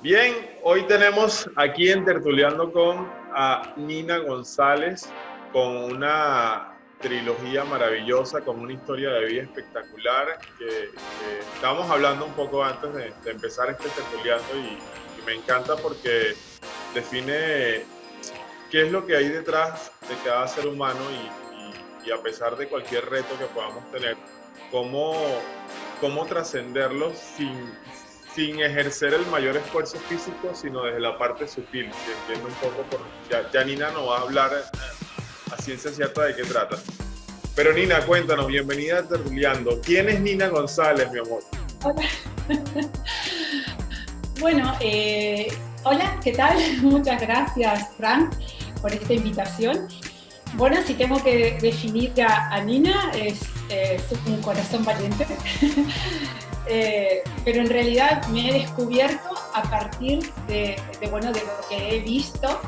Bien, hoy tenemos aquí en Tertuleando con a Nina González con una trilogía maravillosa, con una historia de vida espectacular que estábamos hablando un poco antes de empezar este Tertuleando y me encanta porque define qué es lo que hay detrás de cada ser humano y a pesar de cualquier reto que podamos tener, cómo, cómo trascenderlo sin ejercer el mayor esfuerzo físico, sino desde la parte sutil, que entiendo un poco, ya Nina nos va a hablar a ciencia cierta de qué trata. Pero Nina, cuéntanos, bienvenida a Tertuleando. ¿Quién es Nina González, mi amor? Hola. Bueno, hola, ¿qué tal? Muchas gracias, Frank, por esta invitación. Bueno, si tengo que definir a Nina, es un corazón valiente. Pero en realidad me he descubierto a partir de lo que he visto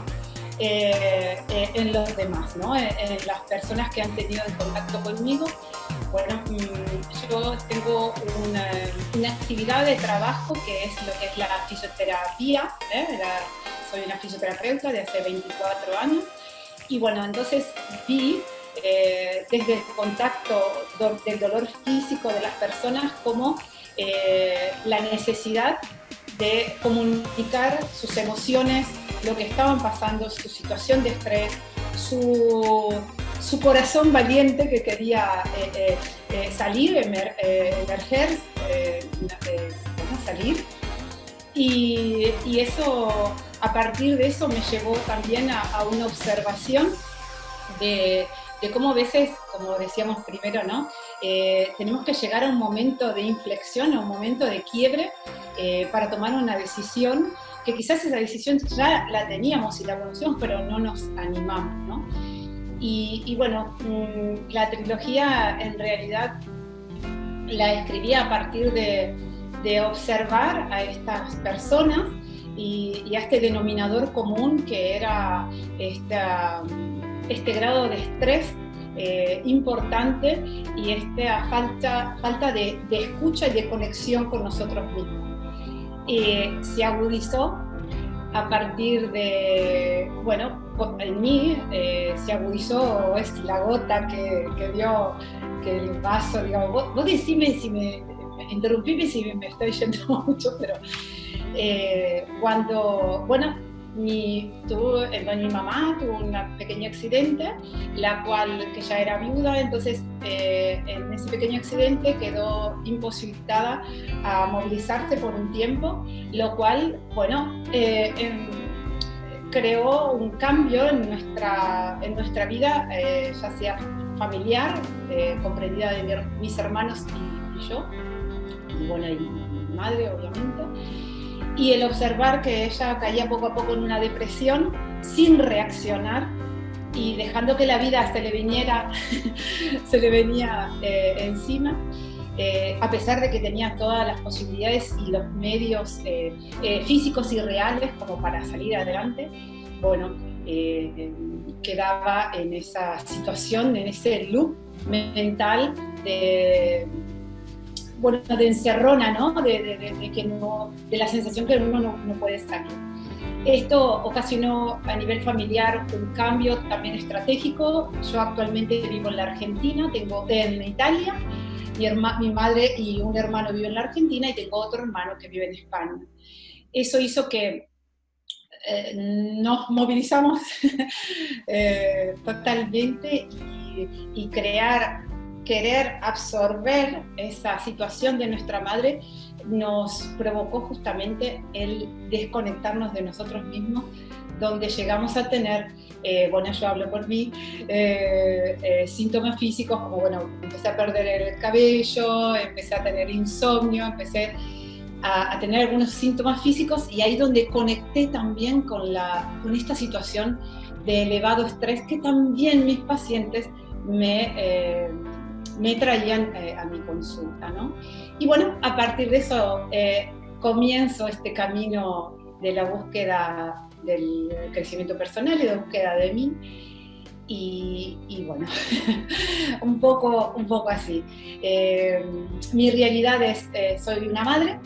en los demás, ¿no? En las personas que han tenido el contacto conmigo. Bueno, yo tengo una actividad de trabajo que es lo que es la fisioterapia, soy una fisioterapeuta de hace 24 años, y bueno, entonces vi desde el contacto del dolor físico de las personas como la necesidad de comunicar sus emociones, lo que estaban pasando, su situación de estrés, su corazón valiente que quería salir, emerger, salir. Y eso, a partir de eso, me llevó también a una observación de cómo a veces, como decíamos primero, ¿no? Tenemos que llegar a un momento de inflexión, a un momento de quiebre para tomar una decisión, que quizás esa decisión ya la teníamos y la conocíamos, pero no nos animamos, ¿no? Y bueno, la trilogía en realidad la escribí a partir de observar a estas personas y a este denominador común que era este grado de estrés importante y esta falta de escucha y de conexión con nosotros mismos. Se agudizó a partir de, bueno, en mí se agudizó, es la gota que dio, que el vaso, digamos, vos decime si me interrumpime si me estoy yendo mucho, pero cuando, bueno, mi mamá tuvo un pequeño accidente, la cual que ya era viuda, entonces en ese pequeño accidente quedó imposibilitada a movilizarse por un tiempo, lo cual, bueno, creó un cambio en nuestra vida, ya sea familiar, comprendida de mis hermanos y yo, y bueno, y mi madre, obviamente. Y el observar que ella caía poco a poco en una depresión sin reaccionar y dejando que la vida se le venía encima, a pesar de que tenía todas las posibilidades y los medios físicos y reales como para salir adelante, bueno, quedaba en esa situación, en ese loop mental de encerrona, ¿no? De la sensación que uno no puede salir. Esto ocasionó a nivel familiar un cambio también estratégico. Yo actualmente vivo en la Argentina, tengo en Italia, mi madre y un hermano viven en la Argentina y tengo otro hermano que vive en España. Eso hizo que nos movilizamos totalmente y querer absorber esa situación de nuestra madre nos provocó justamente el desconectarnos de nosotros mismos, donde llegamos a tener, bueno, yo hablo por mí, síntomas físicos como, bueno, empecé a perder el cabello, empecé a tener insomnio, empecé a tener algunos síntomas físicos, y ahí donde conecté también con esta situación de elevado estrés que también mis pacientes me traían a mi consulta, ¿no? Y bueno, a partir de eso comienzo este camino de la búsqueda del crecimiento personal y de búsqueda de mí. Y bueno, un poco así. Mi realidad es, soy una madre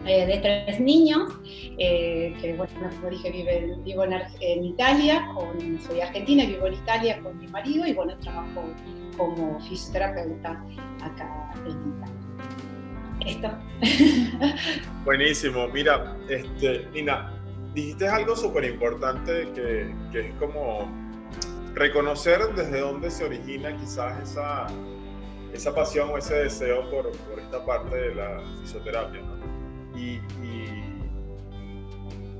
de 3 niños, que bueno, como dije, vivo en Italia, soy argentina y vivo en Italia con mi marido, y bueno, trabajo como fisioterapeuta acá en Italia. Esto. Buenísimo. Mira, Nina, dijiste algo súper importante que es como reconocer desde dónde se origina quizás esa pasión o ese deseo por esta parte de la fisioterapia, ¿no? Y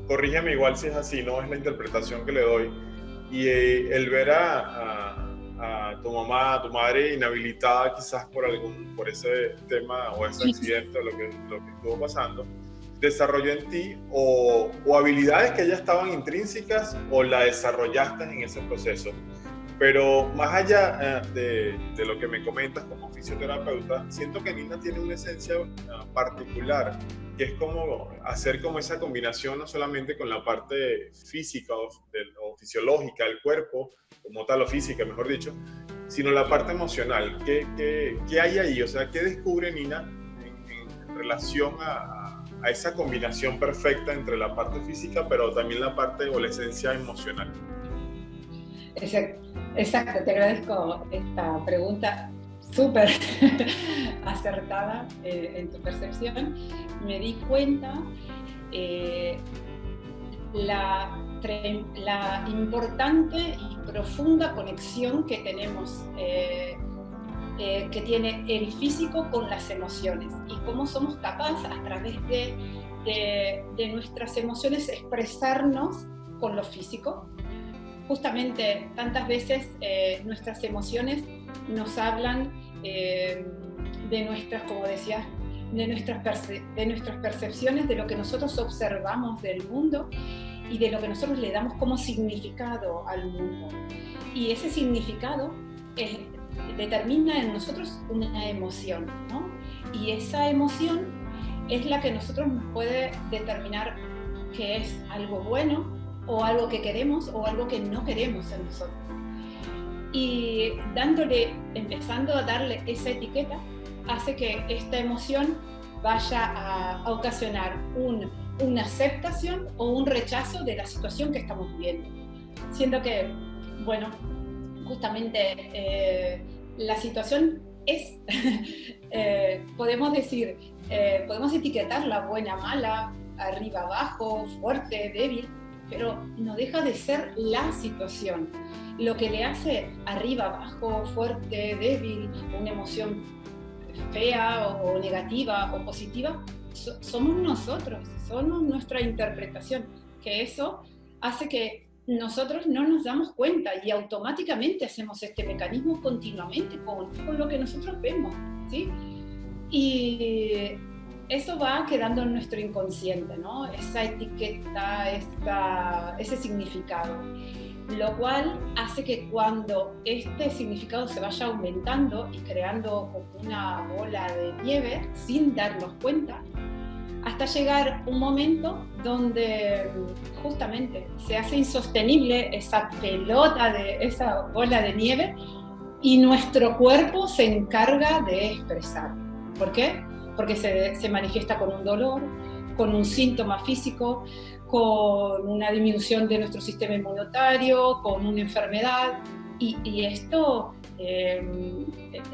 corrígeme igual si es así, no es la interpretación que le doy. Y el ver a tu mamá, a tu madre inhabilitada quizás por ese tema o ese accidente o lo que estuvo pasando, desarrolló en ti o habilidades que ya estaban intrínsecas o la desarrollaste en ese proceso. Pero más allá de lo que me comentas como fisioterapeuta, siento que Nina tiene una esencia particular, que es como hacer como esa combinación no solamente con la parte física o fisiológica del cuerpo, como tal, o física, mejor dicho, sino la parte emocional. ¿Qué hay ahí? O sea, ¿qué descubre Nina en relación a esa combinación perfecta entre la parte física, pero también la parte o la esencia emocional? Exacto, te agradezco esta pregunta súper acertada en tu percepción. Me di cuenta la importante y profunda conexión que tenemos, que tiene el físico con las emociones, y cómo somos capaces a través de nuestras emociones expresarnos con lo físico. Justamente tantas veces nuestras emociones nos hablan de nuestras, como decías, de nuestras percepciones, de lo que nosotros observamos del mundo y de lo que nosotros le damos como significado al mundo. Y ese significado determina en nosotros una emoción, ¿no? Y esa emoción es la que nosotros nos puede determinar que es algo bueno, o algo que queremos, o algo que no queremos en nosotros. Y empezando a darle esa etiqueta, hace que esta emoción vaya a ocasionar una aceptación o un rechazo de la situación que estamos viviendo. Siento que, bueno, justamente la situación es, podemos decir, podemos etiquetarla buena, mala, arriba, abajo, fuerte, débil, pero no deja de ser la situación. Lo que le hace arriba, abajo, fuerte, débil, una emoción fea o negativa o positiva, somos nosotros, somos nuestra interpretación, que eso hace que nosotros no nos damos cuenta y automáticamente hacemos este mecanismo continuamente con lo que nosotros vemos, ¿sí? Y eso va quedando en nuestro inconsciente, ¿no? Esa etiqueta, ese significado, lo cual hace que cuando este significado se vaya aumentando y creando como una bola de nieve sin darnos cuenta, hasta llegar un momento donde justamente se hace insostenible esa pelota esa bola de nieve, y nuestro cuerpo se encarga de expresar. ¿Por qué? Porque se manifiesta con un dolor, con un síntoma físico, con una disminución de nuestro sistema inmunitario, con una enfermedad, y esto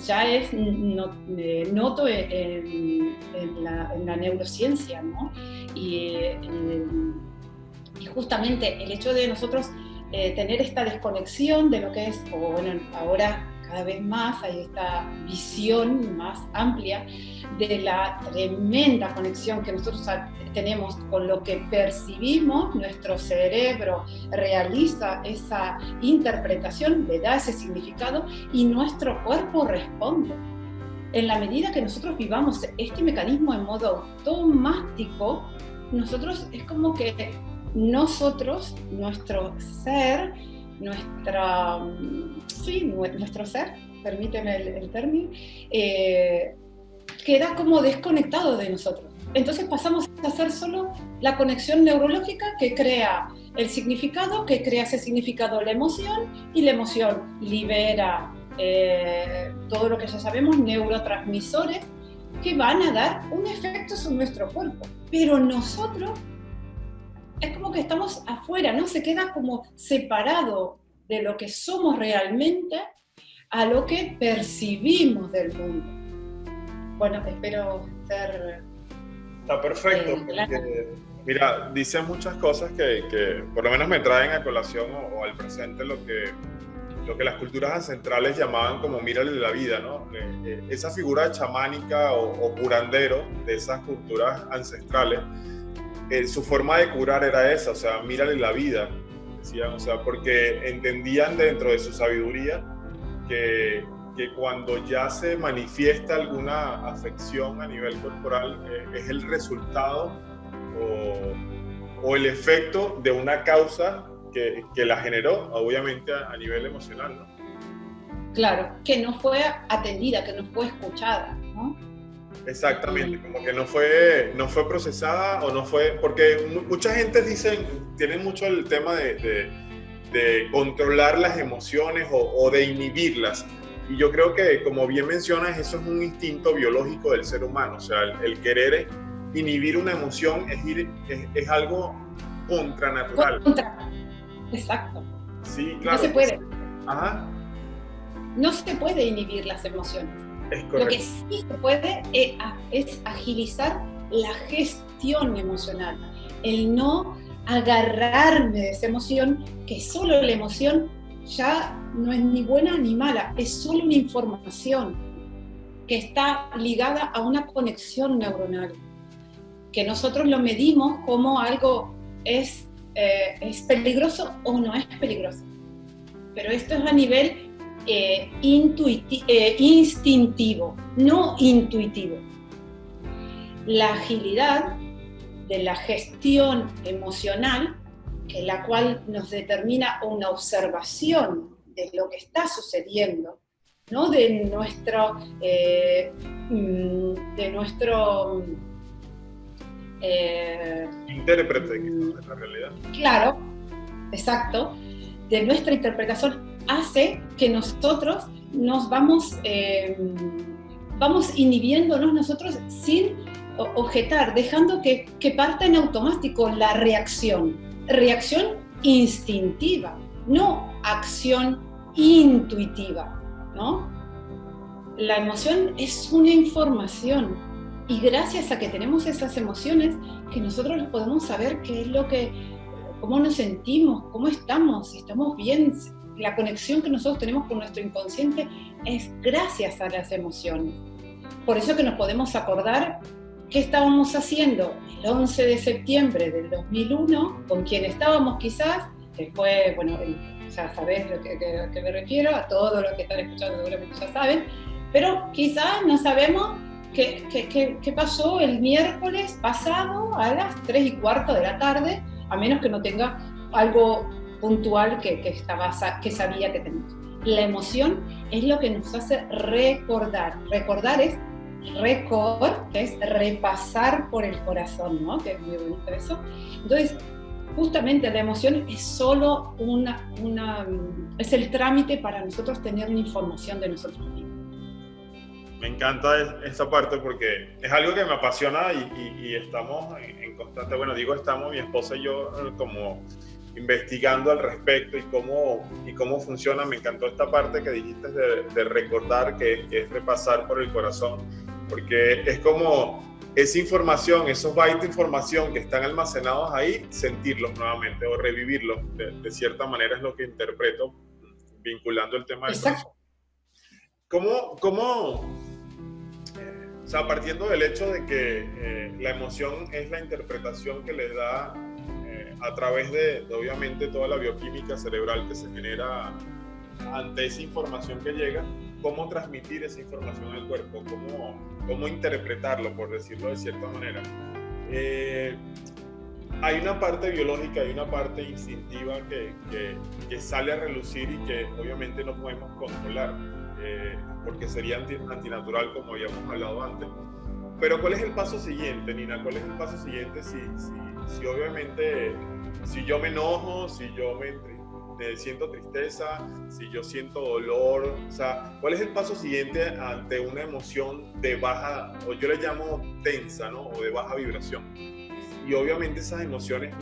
ya es noto en la neurociencia, ¿no? Y justamente el hecho de nosotros tener esta desconexión de lo que es, o bueno, ahora cada vez más hay esta visión más amplia de la tremenda conexión que nosotros tenemos con lo que percibimos. Nuestro cerebro realiza esa interpretación, le da ese significado, y nuestro cuerpo responde. En la medida que nosotros vivamos este mecanismo en modo automático, nosotros es como que nuestro ser, nuestro ser, permíteme el término, queda como desconectado de nosotros. Entonces pasamos a hacer solo la conexión neurológica que crea el significado, que crea ese significado la emoción, y la emoción libera todo lo que ya sabemos, neurotransmisores, que van a dar un efecto sobre nuestro cuerpo. Pero nosotros es como que estamos afuera, ¿no? Se queda como separado de lo que somos realmente a lo que percibimos del mundo. Bueno, espero ser... Está perfecto, porque, mira, dice muchas cosas que por lo menos me traen a colación o al presente lo que las culturas ancestrales llamaban como mírale la vida, ¿no? Esa figura chamánica o curandero de esas culturas ancestrales, su forma de curar era esa, o sea, mírale la vida, decían, o sea, porque entendían dentro de su sabiduría que cuando ya se manifiesta alguna afección a nivel corporal, es el resultado o el efecto de una causa que la generó, obviamente a nivel emocional, ¿no? Claro, que no fue atendida, que no fue escuchada, ¿no? Exactamente, como que no fue procesada o no fue, porque mucha gente tienen mucho el tema de controlar las emociones o de inhibirlas. Y yo creo que, como bien mencionas, eso es un instinto biológico del ser humano. O sea, el querer inhibir una emoción es algo contranatural. Exacto. Sí, claro. No se puede. Ajá. No se puede inhibir las emociones. Es correcto. Lo que sí se puede es agilizar la gestión emocional. El no agarrarme de esa emoción, que solo la emoción ya no es ni buena ni mala, es solo una información que está ligada a una conexión neuronal, que nosotros lo medimos como algo es peligroso o no es peligroso. Pero esto es a nivel instintivo, no intuitivo. La agilidad de la gestión emocional, que la cual nos determina una observación de lo que está sucediendo, ¿no? de nuestro intérprete de la realidad. Claro, exacto, de nuestra interpretación hace que nosotros nos vamos inhibiéndonos nosotros sin objetar, dejando que parta en automático la reacción instintiva, no acción intuitiva, ¿no? La emoción es una información y gracias a que tenemos esas emociones que nosotros podemos saber qué es cómo nos sentimos, cómo estamos, si estamos bien. La conexión que nosotros tenemos con nuestro inconsciente es gracias a las emociones. Por eso que nos podemos acordar qué estábamos haciendo el 11 de septiembre del 2001, con quién estábamos quizás, que fue, bueno, ya sabés a qué me refiero, a todos los que están escuchando seguramente ya saben, pero quizás no sabemos qué pasó el miércoles pasado a las 3:15 de la tarde, a menos que no tenga algo puntual que sabía que tenemos. La emoción es lo que nos hace recordar. Recordar es que es repasar por el corazón, ¿no? Que es muy bonito eso. Entonces, justamente la emoción es solo es el trámite para nosotros tener una información de nosotros mismos. Me encanta esa parte porque es algo que me apasiona y estamos en constante, bueno, digo estamos, mi esposa y yo, como investigando al respecto y cómo funciona. Me encantó esta parte que dijiste de recordar, que es repasar por el corazón, porque es como esa información, esos bytes de información que están almacenados ahí, sentirlos nuevamente o revivirlos, de cierta manera es lo que interpreto, vinculando el tema del corazón. O sea, partiendo del hecho de que la emoción es la interpretación que le da a través de obviamente toda la bioquímica cerebral que se genera ante esa información que llega, cómo transmitir esa información al cuerpo, cómo interpretarlo, por decirlo de cierta manera. Hay una parte biológica, hay una parte instintiva que sale a relucir y que obviamente no podemos controlar, porque sería antinatural, como habíamos hablado antes. Pero ¿cuál es el paso siguiente, Nina? ¿Cuál es el paso siguiente si obviamente, si yo me enojo, si yo me siento tristeza, si yo siento dolor, o sea, ¿cuál es el paso siguiente ante una emoción de baja, o yo le llamo tensa, ¿no? O de baja vibración? Y obviamente esas emociones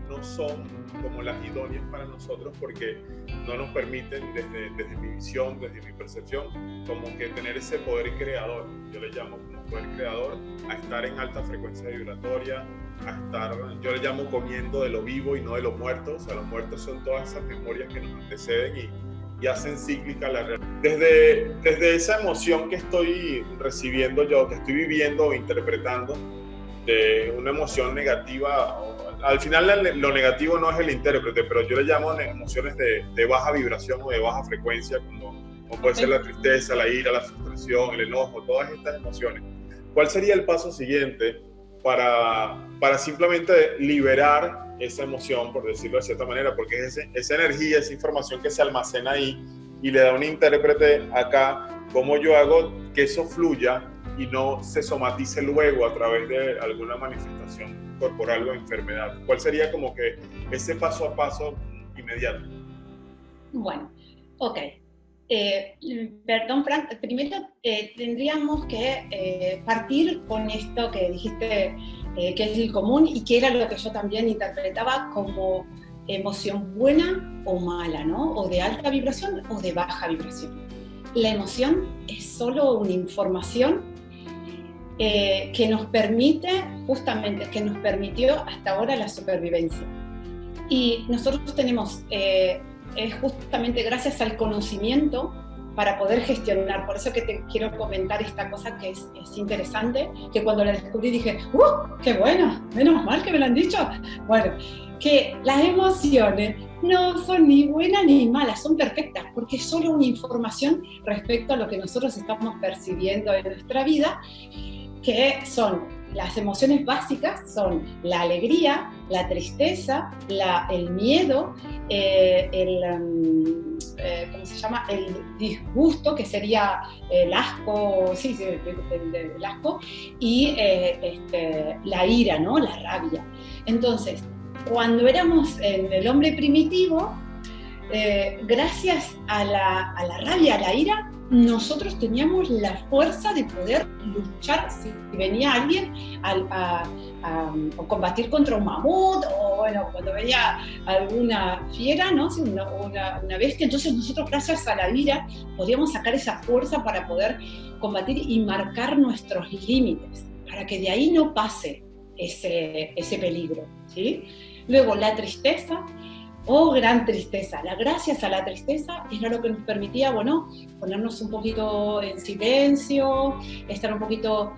no son como las idóneas para nosotros porque no nos permiten, desde mi visión, desde mi percepción, como que tener ese poder creador, yo le llamo como poder creador, a estar en alta frecuencia vibratoria, a estar, yo le llamo comiendo de lo vivo y no de lo muerto. O sea, los muertos son todas esas memorias que nos anteceden y hacen cíclica la realidad. Desde esa emoción que estoy recibiendo yo, que estoy viviendo o interpretando, de una emoción negativa, al final lo negativo no es el intérprete, pero yo le llamo emociones de baja vibración o de baja frecuencia, como puede ser la tristeza, la ira, la frustración, el enojo, todas estas emociones. ¿Cuál sería el paso siguiente para simplemente liberar esa emoción, por decirlo de cierta manera? Porque es esa energía, esa información que se almacena ahí y le da un intérprete acá. ¿Cómo yo hago que eso fluya y no se somatice luego a través de alguna manifestación corporal o enfermedad? ¿Cuál sería como que ese paso a paso inmediato? Bueno, ok. Perdón, Frank, primero tendríamos que partir con esto que dijiste, que es el común y que era lo que yo también interpretaba como emoción buena o mala, ¿no? O de alta vibración o de baja vibración. La emoción es solo una información que nos permite, justamente, que nos permitió hasta ahora la supervivencia. Y nosotros tenemos, justamente gracias al conocimiento, para poder gestionar. Por eso que te quiero comentar esta cosa que es interesante, que cuando la descubrí dije, ¡qué bueno! Menos mal que me lo han dicho. Bueno, que las emociones no son ni buenas ni malas, son perfectas, porque es solo una información respecto a lo que nosotros estamos percibiendo en nuestra vida, que son las emociones básicas, son la alegría, la tristeza, el miedo, ¿cómo se llama? El disgusto, que sería el asco, sí, el asco, y la ira, ¿no? La rabia. Entonces, cuando éramos en el hombre primitivo, gracias a la rabia, a la ira, nosotros teníamos la fuerza de poder luchar si venía alguien a combatir contra un mamut, o bueno, cuando venía alguna fiera, ¿no? Una bestia. Entonces nosotros, gracias a la ira, podíamos sacar esa fuerza para poder combatir y marcar nuestros límites, para que de ahí no pase ese peligro, ¿sí? Luego la tristeza. Oh, gran tristeza. Gracias a la tristeza era lo que nos permitía, bueno, ponernos un poquito en silencio, estar un poquito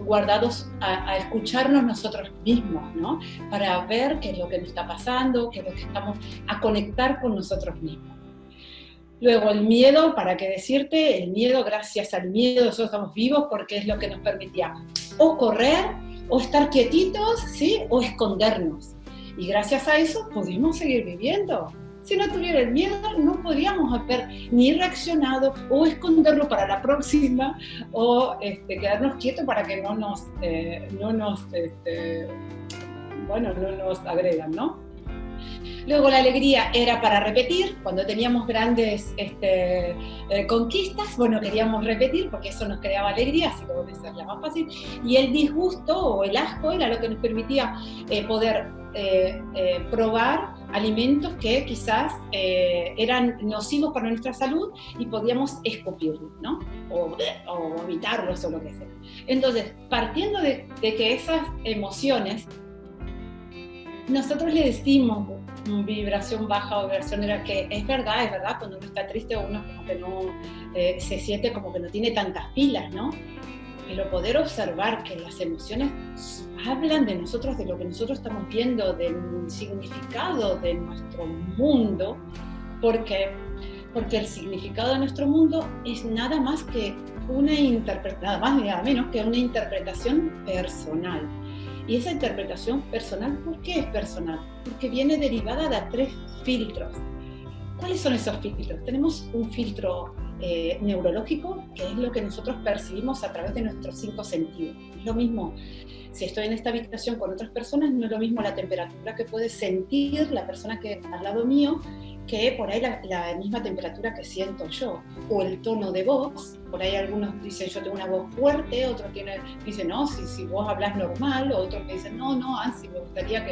guardados a escucharnos nosotros mismos, ¿no? Para ver qué es lo que nos está pasando, qué es lo que estamos, a conectar con nosotros mismos. Luego el miedo, ¿para qué decirte? El miedo, gracias al miedo nosotros estamos vivos porque es lo que nos permitía o correr, o estar quietitos, ¿sí? O escondernos. Y gracias a eso pudimos seguir viviendo. Si no tuviera el miedo, no podríamos haber ni reaccionado o esconderlo para la próxima o quedarnos quietos para que no nos agredan, ¿no? Luego la alegría era para repetir, cuando teníamos grandes conquistas, bueno, queríamos repetir porque eso nos creaba alegría, así que esa es la más fácil. Y el disgusto o el asco era lo que nos permitía poder probar alimentos que quizás eran nocivos para nuestra salud y podíamos escupirlos, ¿no? O vomitarlos o lo que sea. Entonces, partiendo de que esas emociones, nosotros le decimos vibración baja o vibración, que es verdad, cuando uno está triste uno como que no se siente como que no tiene tantas pilas, ¿no? Pero poder observar que las emociones hablan de nosotros, de lo que nosotros estamos viendo, del significado de nuestro mundo, porque el significado de nuestro mundo es nada más que nada más ni nada menos que una interpretación personal. Y esa interpretación personal, ¿por qué es personal? Porque viene derivada de 3 filtros. ¿Cuáles son esos filtros? Tenemos un filtro neurológico, que es lo que nosotros percibimos a través de nuestros 5 sentidos. Es lo mismo, si estoy en esta habitación con otras personas, no es lo mismo la temperatura que puede sentir la persona que está al lado mío que por ahí la misma temperatura que siento yo, o el tono de voz. Por ahí algunos dicen yo tengo una voz fuerte, otros dicen no, si vos hablas normal, otros que dicen no, Ansi, me gustaría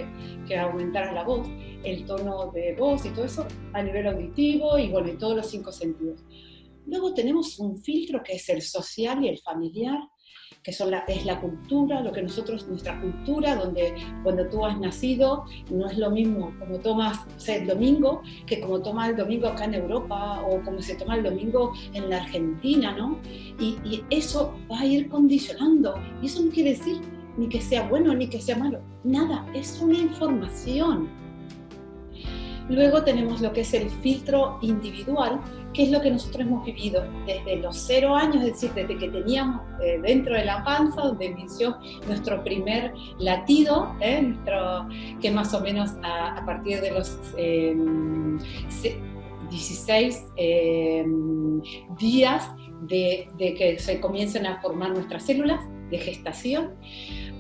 que aumentaras la voz, el tono de voz y todo eso a nivel auditivo y bueno, y todos los 5 sentidos. Luego tenemos un filtro que es el social y el familiar, que es la cultura, nuestra cultura, donde cuando tú has nacido no es lo mismo como tomas el domingo que como toma el domingo acá en Europa o como se toma el domingo en la Argentina, ¿no? Y eso va a ir condicionando, y eso no quiere decir ni que sea bueno ni que sea malo, nada, es una información. Luego tenemos lo que es el filtro individual, que es lo que nosotros hemos vivido desde los 0 años, es decir, desde que teníamos dentro de la panza, donde inició nuestro primer latido, que más o menos a partir de los 16 días de que se comiencen a formar nuestras células de gestación,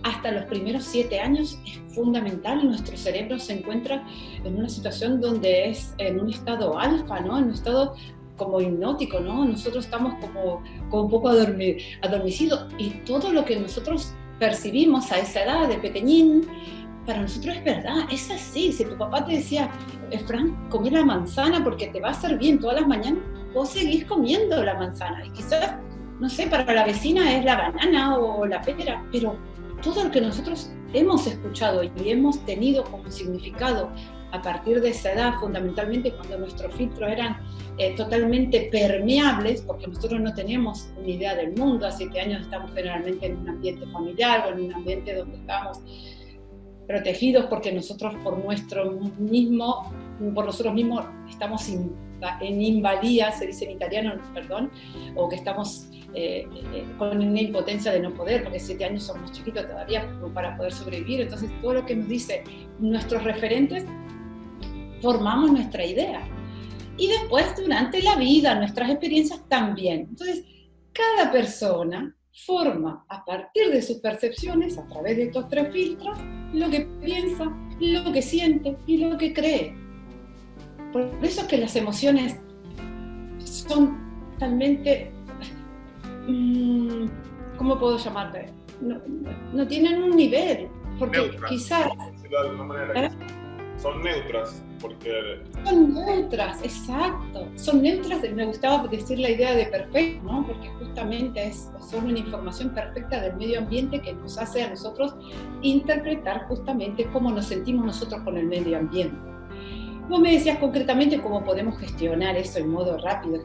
hasta los primeros 7 años es fundamental. Nuestro cerebro se encuentra en una situación donde es en un estado alfa, ¿no? En un estado como hipnótico, ¿no? Nosotros estamos como un poco adormecidos, y todo lo que nosotros percibimos a esa edad de pequeñín, para nosotros es verdad, es así. Si tu papá te decía, Fran, come la manzana porque te va a hacer bien todas las mañanas, vos seguís comiendo la manzana, y quizás, no sé, para la vecina es la banana o la pera, pero todo lo que nosotros hemos escuchado y hemos tenido como significado a partir de esa edad, fundamentalmente cuando nuestros filtros eran totalmente permeables, porque nosotros no teníamos una idea del mundo. A 7 años estamos generalmente en un ambiente familiar o en un ambiente donde estamos protegidos, porque nosotros por nosotros mismos estamos en invalía, se dice en italiano, perdón, o que estamos con una impotencia de no poder, porque 7 años somos chiquitos todavía como para poder sobrevivir. Entonces todo lo que nos dice nuestros referentes, formamos nuestra idea. Y después durante la vida, nuestras experiencias también. Entonces cada persona forma a partir de sus percepciones, a través de estos 3 filtros, lo que piensa, lo que siente y lo que cree. Por eso es que las emociones son talmente, ¿cómo puedo llamarle? No tienen un nivel, porque neutras, quizás... de alguna manera, son neutras, porque... Son neutras, exacto. Son neutras, me gustaba decir la idea de perfecto, ¿no? Porque justamente son una información perfecta del medio ambiente que nos hace a nosotros interpretar justamente cómo nos sentimos nosotros con el medio ambiente. Vos me decías concretamente cómo podemos gestionar eso en modo rápido.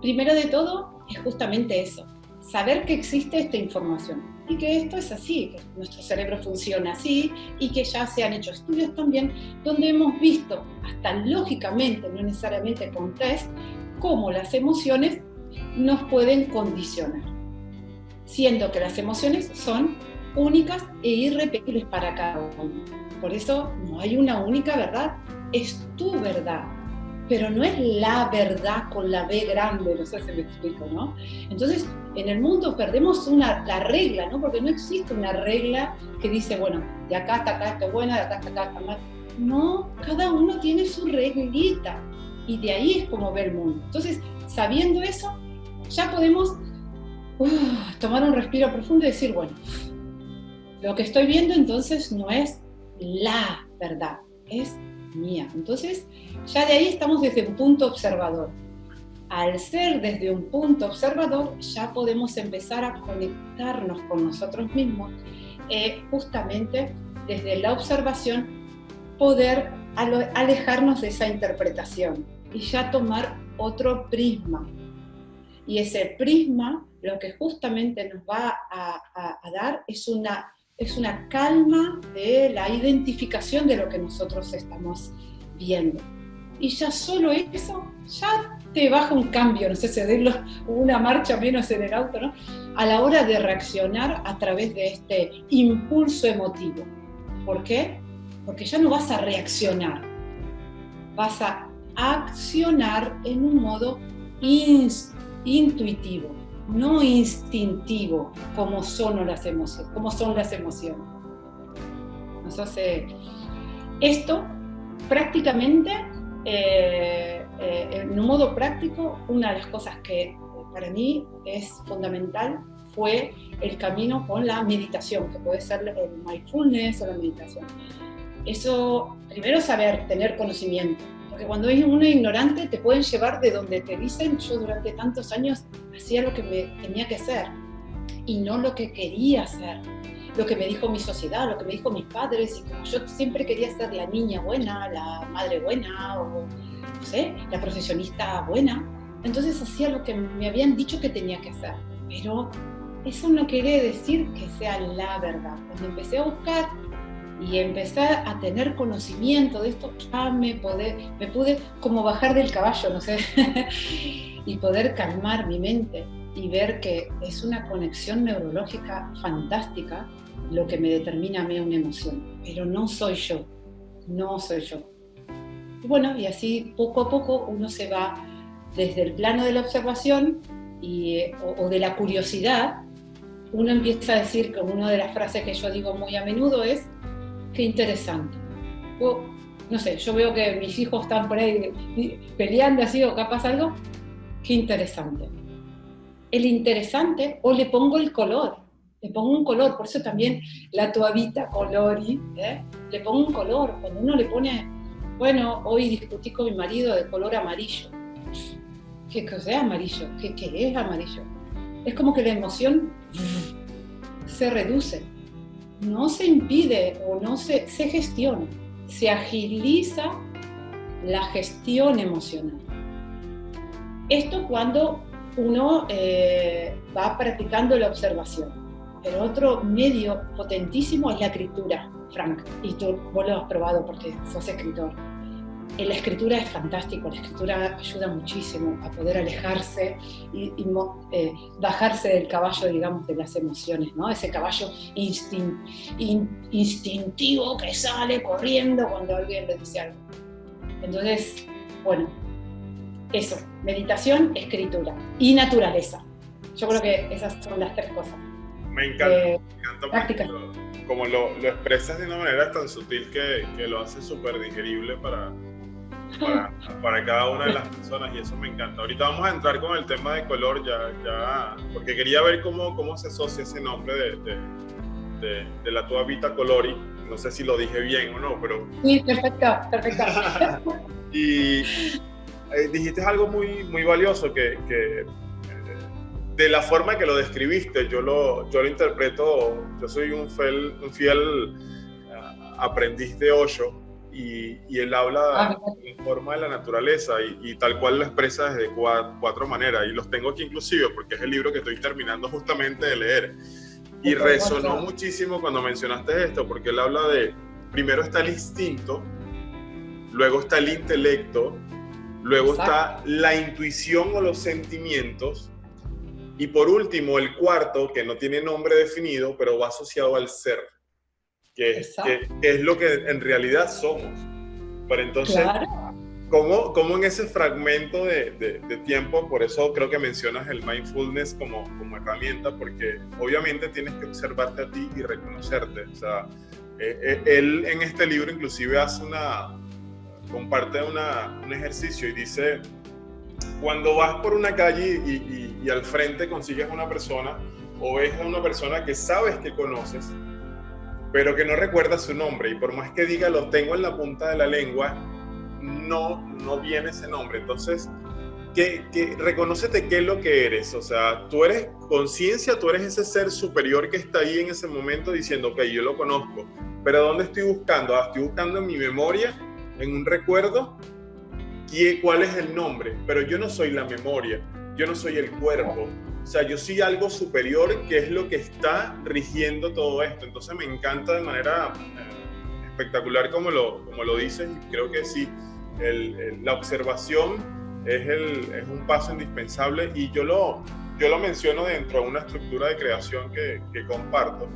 Primero de todo es justamente eso, saber que existe esta información y que esto es así, que nuestro cerebro funciona así, y que ya se han hecho estudios también donde hemos visto, hasta lógicamente, no necesariamente con test, cómo las emociones nos pueden condicionar, siendo que las emociones son únicas e irrepetibles para cada uno. Por eso no hay una única verdad, es tu verdad, pero no es la verdad con la B grande, no sé si me explico, ¿no? Entonces, en el mundo perdemos la regla, ¿no? Porque no existe una regla que dice, bueno, de acá hasta acá está buena, de acá hasta acá está mal. No, cada uno tiene su reglita, y de ahí es como ve el mundo. Entonces, sabiendo eso, ya podemos tomar un respiro profundo y decir, bueno, lo que estoy viendo entonces no es la verdad, es mía. Entonces, ya de ahí estamos desde un punto observador. Al ser desde un punto observador, ya podemos empezar a conectarnos con nosotros mismos, justamente desde la observación, poder alejarnos de esa interpretación y ya tomar otro prisma. Y ese prisma, lo que justamente nos va a dar es una calma de la identificación de lo que nosotros estamos viendo. Y ya solo eso, ya te baja un cambio, no sé si decirlo, una marcha menos en el auto, ¿no? A la hora de reaccionar a través de este impulso emotivo. ¿Por qué? Porque ya no vas a reaccionar, vas a accionar en un modo intuitivo, no instintivo, como son las emociones. Entonces, esto prácticamente En un modo práctico, una de las cosas que para mí es fundamental fue el camino con la meditación, que puede ser el mindfulness o la meditación. Eso, primero saber, tener conocimiento, porque cuando uno es ignorante te pueden llevar de donde te dicen. Yo durante tantos años hacía lo que me tenía que hacer y no lo que quería hacer, lo que me dijo mi sociedad, lo que me dijo mis padres, y como yo siempre quería ser la niña buena, la madre buena, o no sé, la profesionista buena, entonces hacía lo que me habían dicho que tenía que hacer, pero eso no quiere decir que sea la verdad. Cuando empecé a buscar y empecé a tener conocimiento de esto, ya me pude como bajar del caballo, no sé, y poder calmar mi mente y ver que es una conexión neurológica fantástica lo que me determina a mí una emoción, pero no soy yo. Y bueno, y así poco a poco uno se va desde el plano de la observación o de la curiosidad. Uno empieza a decir, como una de las frases que yo digo muy a menudo es: qué interesante. No sé, yo veo que mis hijos están por ahí peleando así, o acá pasa algo, qué interesante. El interesante, o le pongo el color, le pongo un color, por eso también la toavita colori, le pongo un color. Cuando uno le pone, bueno, hoy discutí con mi marido de color amarillo. ¿Qué cosa es amarillo? ¿Qué es amarillo? Es como que la emoción se reduce. No se impide o no se gestiona, se agiliza la gestión emocional. Esto cuando uno va practicando la observación. Pero otro medio potentísimo es la escritura, Frank, y vos lo has probado porque sos escritor. La escritura es fantástico, la escritura ayuda muchísimo a poder alejarse y bajarse del caballo, digamos, de las emociones, ¿no? Ese caballo instintivo que sale corriendo cuando alguien le dice algo. Entonces, bueno, eso, meditación, escritura y naturaleza. Yo creo que esas son las tres cosas. Me encanta práctica. Como lo expresas de una manera tan sutil que lo hace súper digerible para cada una de las personas, y eso me encanta. Ahorita vamos a entrar con el tema de color, ya porque quería ver cómo se asocia ese nombre de la tua vita colori. No sé si lo dije bien o no, pero... Sí, perfecto. Y dijiste algo muy, muy valioso que de la forma que lo describiste, yo lo interpreto. Yo soy un fiel aprendiz de Osho, y él habla en forma de la naturaleza y tal cual lo expresa desde cuatro maneras, y los tengo aquí inclusive porque es el libro que estoy terminando justamente de leer, y resonó muchísimo cuando mencionaste esto, porque él habla de, primero está el instinto, luego está el intelecto, luego está la intuición o los sentimientos, y por último el cuarto, que no tiene nombre definido, pero va asociado al ser, que es lo que en realidad somos. Pero entonces, claro, ¿cómo en ese fragmento de tiempo, por eso creo que mencionas el mindfulness como herramienta, porque obviamente tienes que observarte a ti y reconocerte? O sea, él en este libro inclusive comparte un ejercicio y dice: cuando vas por una calle y al frente consigues a una persona, o ves a una persona que sabes que conoces, pero que no recuerdas su nombre, y por más que diga lo tengo en la punta de la lengua, no viene ese nombre. Entonces, reconócete qué es lo que eres. O sea, tú eres conciencia, tú eres ese ser superior que está ahí en ese momento diciendo: ok, yo lo conozco, pero ¿dónde estoy buscando? Estoy buscando en mi memoria, en un recuerdo, cuál es el nombre, pero yo no soy la memoria, yo no soy el cuerpo. O sea, yo soy algo superior que es lo que está rigiendo todo esto. Entonces me encanta de manera espectacular como lo dices, y creo que sí, la observación es un paso indispensable, y yo lo menciono dentro de una estructura de creación que comparto,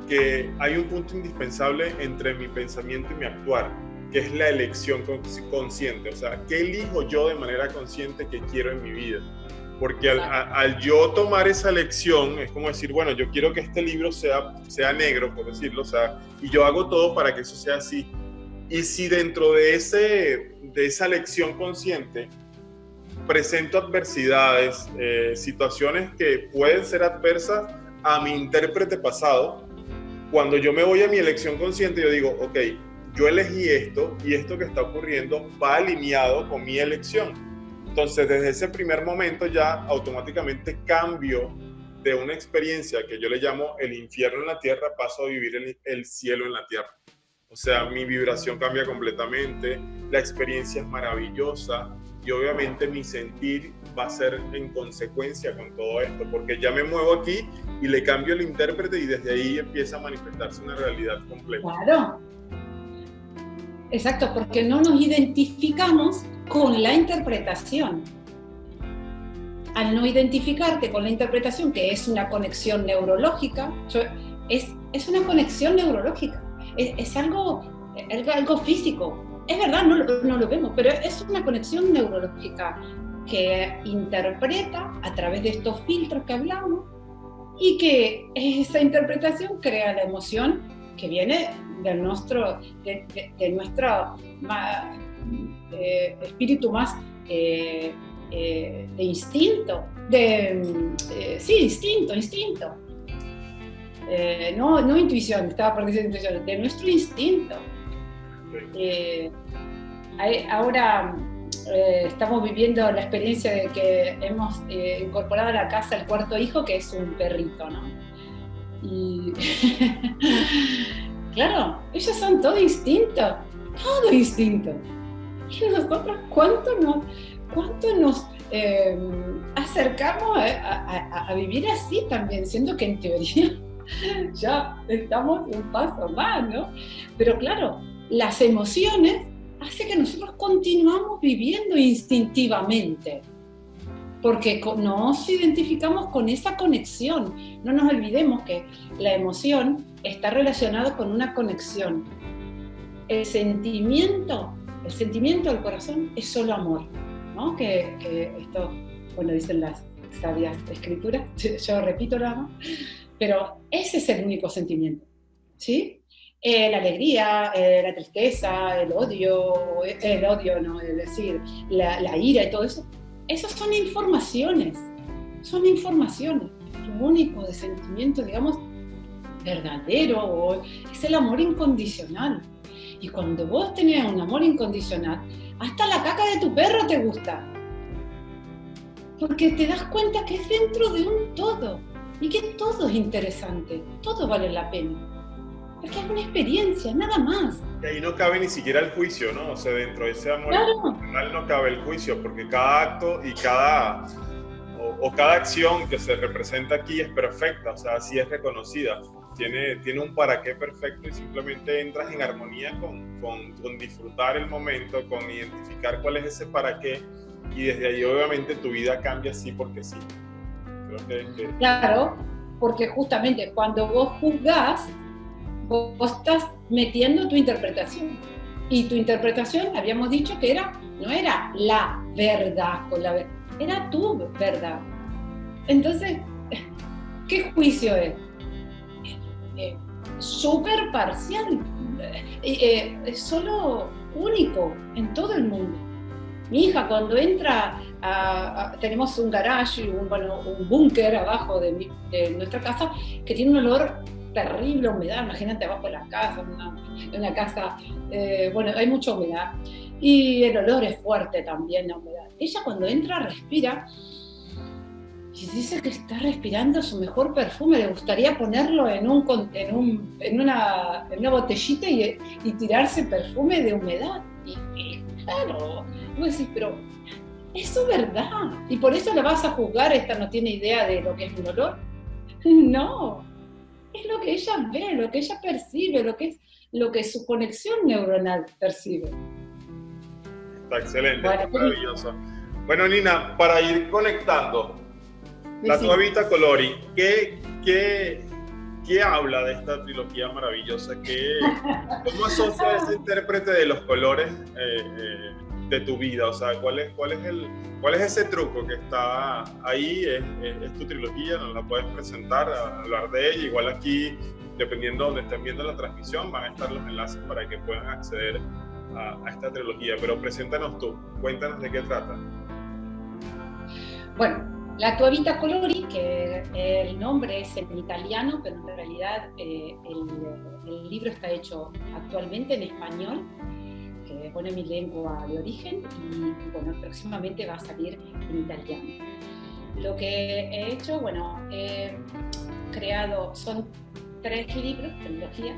que hay un punto indispensable entre mi pensamiento y mi actuar, que es la elección consciente. O sea, ¿qué elijo yo de manera consciente que quiero en mi vida? Porque al yo tomar esa elección, es como decir, bueno, yo quiero que este libro sea negro, por decirlo, o sea, y yo hago todo para que eso sea así. Y si dentro de esa lección consciente presento adversidades, situaciones que pueden ser adversas a mi intérprete pasado, cuando yo me voy a mi elección consciente, yo digo, ok, yo elegí esto y esto que está ocurriendo va alineado con mi elección. Entonces, desde ese primer momento ya automáticamente cambio de una experiencia que yo le llamo el infierno en la tierra, paso a vivir el cielo en la tierra. O sea, mi vibración cambia completamente, la experiencia es maravillosa y obviamente mi sentir va a ser en consecuencia con todo esto, porque ya me muevo aquí y le cambio el intérprete y desde ahí empieza a manifestarse una realidad completa. Claro. Exacto, porque no nos identificamos con la interpretación. Al no identificarte con la interpretación, que es una conexión neurológica, es una conexión neurológica, es algo físico. Es verdad, no lo vemos, pero es una conexión neurológica que interpreta a través de estos filtros que hablamos y que esa interpretación crea la emoción que viene de nuestro espíritu más de instinto, instinto. No intuición, estaba por decir intuición, de nuestro instinto. Ahora estamos viviendo la experiencia de que hemos incorporado a la casa el cuarto hijo, que es un perrito, ¿no? Y claro, ellos son todo instinto. Y nosotros, ¿cuánto nos acercamos a vivir así también, siendo que en teoría ya estamos un paso más, ¿no? Pero claro, las emociones hacen que nosotros continuamos viviendo instintivamente, porque nos identificamos con esa conexión. No nos olvidemos que la emoción está relacionada con una conexión. El sentimiento del corazón es solo amor, ¿no? Que esto, bueno, dicen las sabias escrituras, yo repito nada más, pero ese es el único sentimiento, ¿sí? La alegría, la tristeza, el odio, no, es decir, la ira y todo eso, esas son informaciones. Lo único de sentimiento, digamos, verdadero es el amor incondicional. Y cuando vos tenés un amor incondicional, hasta la caca de tu perro te gusta. Porque te das cuenta que es dentro de un todo. Y que todo es interesante, todo vale la pena. Porque es una experiencia, nada más. Y ahí no cabe ni siquiera el juicio, ¿no? O sea, dentro de ese amor incondicional no cabe el juicio, porque cada acto y cada acción que se representa aquí es perfecta, o sea, sí es reconocida. Tiene un para qué perfecto y simplemente entras en armonía con disfrutar el momento, con identificar cuál es ese para qué, y desde ahí obviamente tu vida cambia sí porque sí. Creo que... Claro, porque justamente cuando vos juzgás, vos estás metiendo tu interpretación. Y tu interpretación, habíamos dicho que no era la verdad, era tu verdad. Entonces, ¿qué juicio es? Súper parcial, es solo único en todo el mundo. Mi hija cuando entra, tenemos un garage, un búnker abajo de nuestra casa que tiene un olor terrible, humedad, imagínate abajo de la casa, una casa, hay mucha humedad y el olor es fuerte también, la humedad. Ella cuando entra respira y dice que está respirando su mejor perfume, le gustaría ponerlo en una botellita y tirarse perfume de humedad. Y claro, vos decís, pero es su verdad. Y por eso la vas a juzgar, esta no tiene idea de lo que es un olor. No, es lo que ella ve, lo que ella percibe, lo que su conexión neuronal percibe. Está excelente, está maravilloso. Bueno, Nina, para ir conectando, la tua vita colori, ¿qué habla de esta trilogía maravillosa? ¿Cómo asocia ese intérprete de los colores de tu vida? O sea, ¿cuál es ese truco que está ahí? ¿Es tu trilogía? ¿Nos la puedes presentar, hablar de ella? Igual aquí dependiendo de donde estén viendo la transmisión, van a estar los enlaces para que puedan acceder a esta trilogía. Pero preséntanos tú, cuéntanos de qué trata. Bueno, La tua vita colori, que el nombre es en italiano, pero en realidad el libro está hecho actualmente en español, que pone mi lengua de origen, y bueno, próximamente va a salir en italiano. Lo que he hecho, bueno, he creado, son 3 libros, trilogía,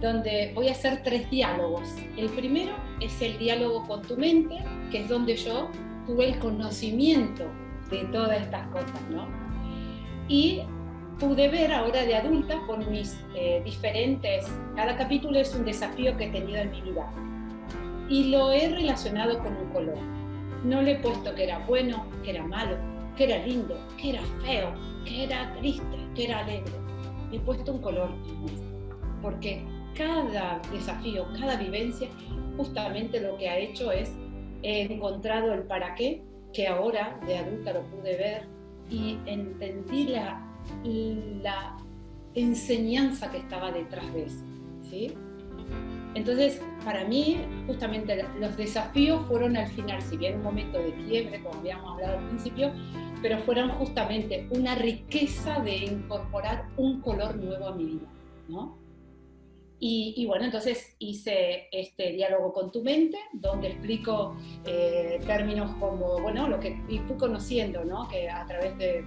donde voy a hacer 3 diálogos. El primero es el diálogo con tu mente, que es donde yo tuve el conocimiento de todas estas cosas, ¿no? Y pude ver ahora de adulta con mis diferentes, cada capítulo es un desafío que he tenido en mi vida y lo he relacionado con un color. No le he puesto que era bueno, que era malo, que era lindo, que era feo, que era triste, que era alegre. He puesto un color, porque cada desafío, cada vivencia, justamente lo que ha hecho es he encontrado el para qué, que ahora de adulta lo pude ver y entendí la enseñanza que estaba detrás de eso, ¿sí? Entonces, para mí, justamente los desafíos fueron al final, si bien un momento de quiebre, como habíamos hablado al principio, pero fueron justamente una riqueza de incorporar un color nuevo a mi vida, ¿no? Y bueno, entonces hice este diálogo con tu mente, donde explico términos como, bueno, lo que fui conociendo, ¿no? Que a través de,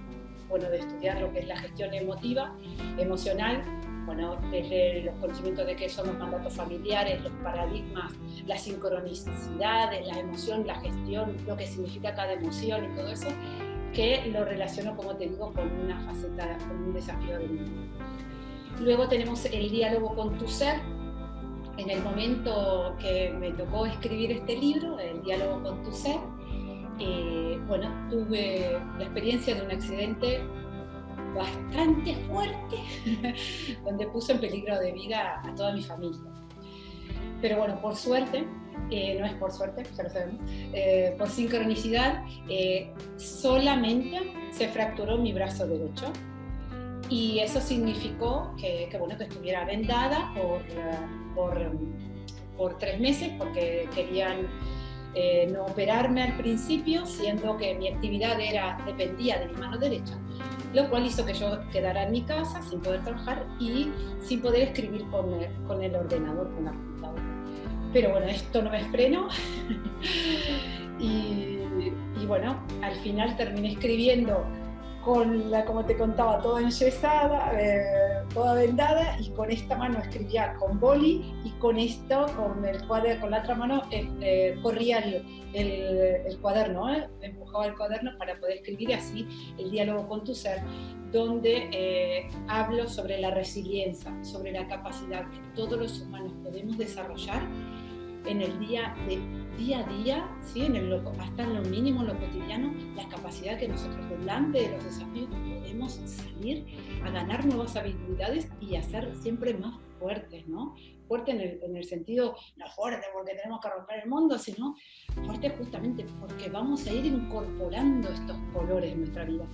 bueno, de estudiar lo que es la gestión emocional, bueno, desde los conocimientos de qué son los mandatos familiares, los paradigmas, las sincronicidades, la emoción, la gestión, lo que significa cada emoción y todo eso, que lo relaciono, como te digo, con una faceta, con un desafío de mi vida. Luego tenemos el diálogo con tu ser. En el momento que me tocó escribir este libro, el diálogo con tu ser, bueno, tuve la experiencia de un accidente bastante fuerte, donde puso en peligro de vida a toda mi familia. Pero bueno, por suerte, no es por suerte, ya lo sabemos, por sincronicidad, solamente se fracturó mi brazo derecho. Y eso significó que estuviera vendada por 3 meses, porque querían no operarme al principio, siendo que mi actividad dependía de mi mano derecha, lo cual hizo que yo quedara en mi casa sin poder trabajar y sin poder escribir con el ordenador, con la computadora. Pero bueno, esto no me frenó y bueno, al final terminé escribiendo con como te contaba, toda enyesada, toda vendada, y con esta mano escribía con boli, y con esto, con la otra mano, corría el cuaderno, empujaba el cuaderno para poder escribir así el diálogo con tu ser, donde hablo sobre la resiliencia, sobre la capacidad que todos los humanos podemos desarrollar en el día a día, ¿sí? Hasta en lo mínimo, en lo cotidiano, la capacidad que nosotros delante de los desafíos podemos salir a ganar nuevas habilidades y a ser siempre más fuertes, ¿no? Fuerte en el sentido, no fuerte porque tenemos que romper el mundo, sino fuerte justamente porque vamos a ir incorporando estos colores en nuestra vida.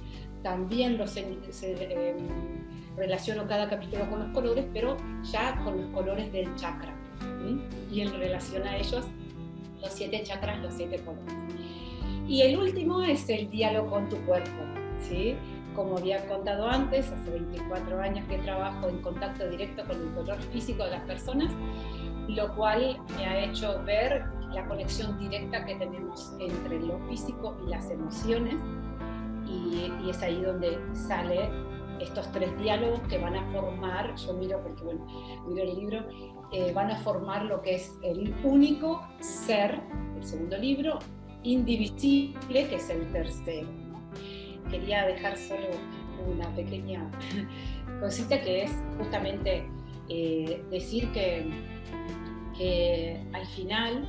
También relaciono cada capítulo con los colores, pero ya con los colores del chakra, ¿sí? Y en relación a ellos, los 7 chakras, los 7 colores. Y el último es el diálogo con tu cuerpo, ¿sí? Como había contado antes, hace 24 años que trabajo en contacto directo con el color físico de las personas, lo cual me ha hecho ver la conexión directa que tenemos entre lo físico y las emociones, y es ahí donde sale estos 3 diálogos que van a formar, yo miro porque bueno, miro el libro, van a formar lo que es el único ser, el segundo libro, indivisible, que es el tercero, ¿no? Quería dejar solo una pequeña cosita, que es justamente decir que al final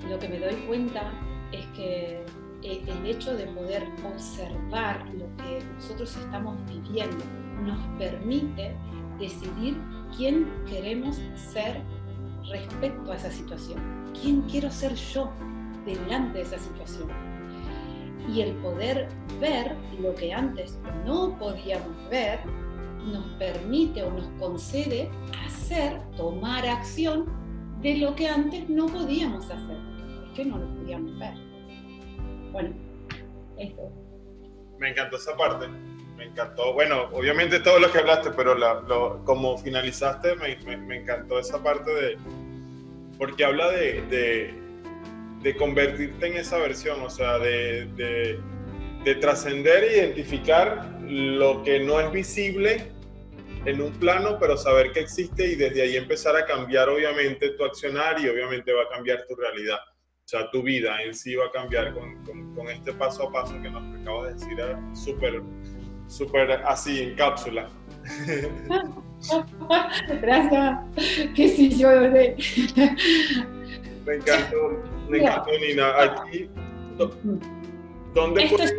lo que me doy cuenta es que el hecho de poder observar lo que nosotros estamos viviendo nos permite decidir quién queremos ser respecto a esa situación, quién quiero ser yo delante de esa situación. Y el poder ver lo que antes no podíamos ver, nos permite o nos concede tomar acción de lo que antes no podíamos hacer, porque no lo podíamos ver. Bueno, esto. Me encantó esa parte, me encantó, bueno, obviamente todo lo que hablaste, pero como finalizaste, me encantó esa parte porque habla de convertirte en esa versión, o sea, de trascender e identificar lo que no es visible en un plano, pero saber que existe y desde ahí empezar a cambiar obviamente tu accionar y obviamente va a cambiar tu realidad. O sea, tu vida en sí va a cambiar con este paso a paso que nos acabas de decir, súper así, en cápsula. Gracias. ¿Qué sé yo? Me encantó, Nina. Aquí, ¿dónde puedes?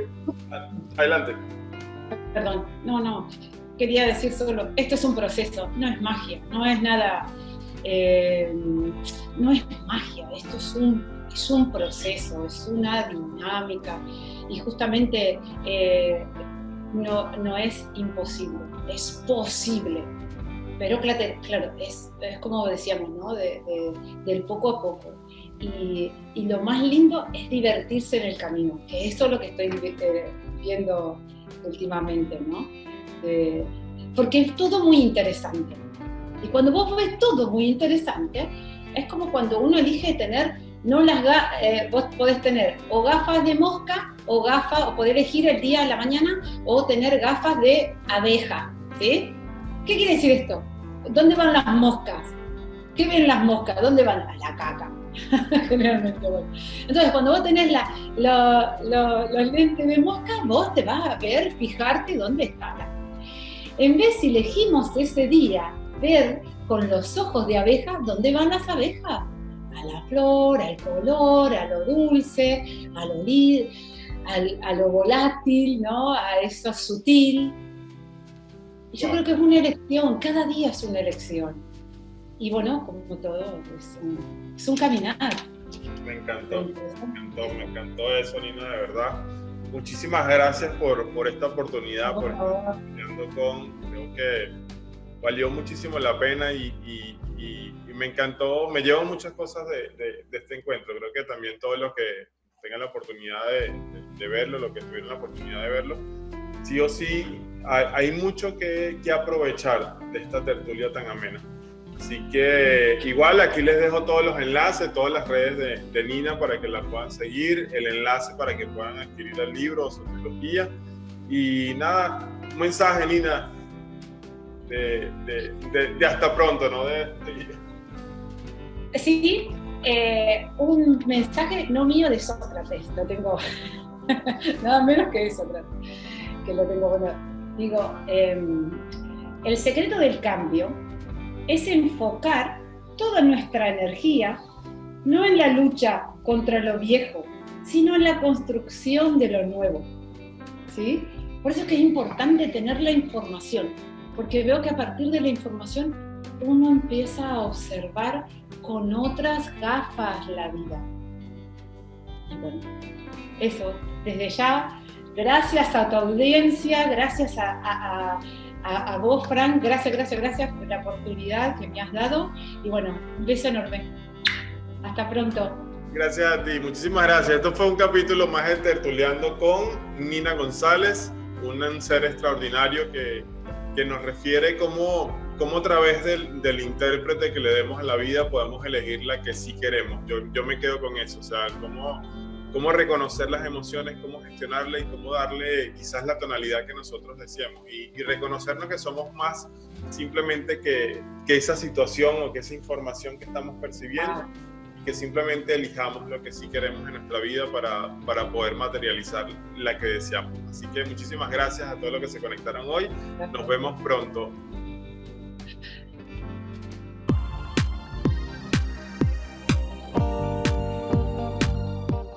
Adelante. Perdón, no. Quería decir solo, esto es un proceso, no es magia, no es nada, no es magia, esto es un proceso, es una dinámica y justamente no es imposible, es posible, pero claro, es como decíamos, ¿no? Del poco a poco. Y lo más lindo es divertirse en el camino, que eso es lo que estoy viendo últimamente, ¿no? Porque es todo muy interesante. Y cuando vos ves todo muy interesante, es como cuando uno elige tener, vos podés tener o gafas de mosca, o poder elegir el día a la mañana, o tener gafas de abeja, ¿sí? ¿Qué quiere decir esto? ¿Dónde van las moscas? ¿Qué ven las moscas? ¿Dónde van? A la caca. Generalmente, bueno. Entonces, cuando vos tenés los lentes de mosca, vos te vas a ver, fijarte dónde está. En vez, si elegimos ese día ver con los ojos de abeja, ¿dónde van las abejas? A la flor, al color, a lo dulce, a lo volátil, ¿no? A eso sutil. Y yo creo que es una elección, cada día es una elección. Y bueno, como todo, es un caminar. Me encantó eso, Nina, de verdad. Muchísimas gracias por esta oportunidad, por estar creo que valió muchísimo la pena y me encantó, me llevo muchas cosas de este encuentro. Creo que también todos los que tengan la oportunidad de verlo, los que tuvieron la oportunidad de verlo, sí o sí hay mucho que aprovechar de esta tertulia tan amena. Así que igual aquí les dejo todos los enlaces, todas las redes de Nina para que la puedan seguir, el enlace para que puedan adquirir el libro o su trilogía. Y nada, un mensaje, Nina, de hasta pronto, ¿no? Sí, un mensaje no mío, de Sócrates, lo tengo, nada menos que de Sócrates, que lo tengo, bueno, digo, el secreto del cambio es enfocar toda nuestra energía no en la lucha contra lo viejo, sino en la construcción de lo nuevo, ¿sí? Por eso es que es importante tener la información, porque veo que a partir de la información uno empieza a observar con otras gafas la vida. Y bueno, eso, desde ya, gracias a tu audiencia, gracias a vos, Frank, gracias por la oportunidad que me has dado y bueno, un beso enorme. Hasta pronto. Gracias a ti, muchísimas gracias. Esto fue un capítulo más de Tertuleando con Nina González, un ser extraordinario que nos refiere cómo a través del intérprete que le demos a la vida podemos elegir la que sí queremos. Yo me quedo con eso, o sea, cómo reconocer las emociones, cómo gestionarlas y cómo darle quizás la tonalidad que nosotros deseamos y reconocernos que somos más simplemente que esa situación o que esa información que estamos percibiendo y que simplemente elijamos lo que sí queremos en nuestra vida para poder materializar la que deseamos. Así que muchísimas gracias a todos los que se conectaron hoy. Nos vemos pronto.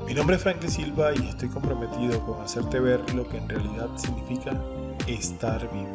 Mi nombre es Franklin Silva y estoy comprometido con hacerte ver lo que en realidad significa estar vivo.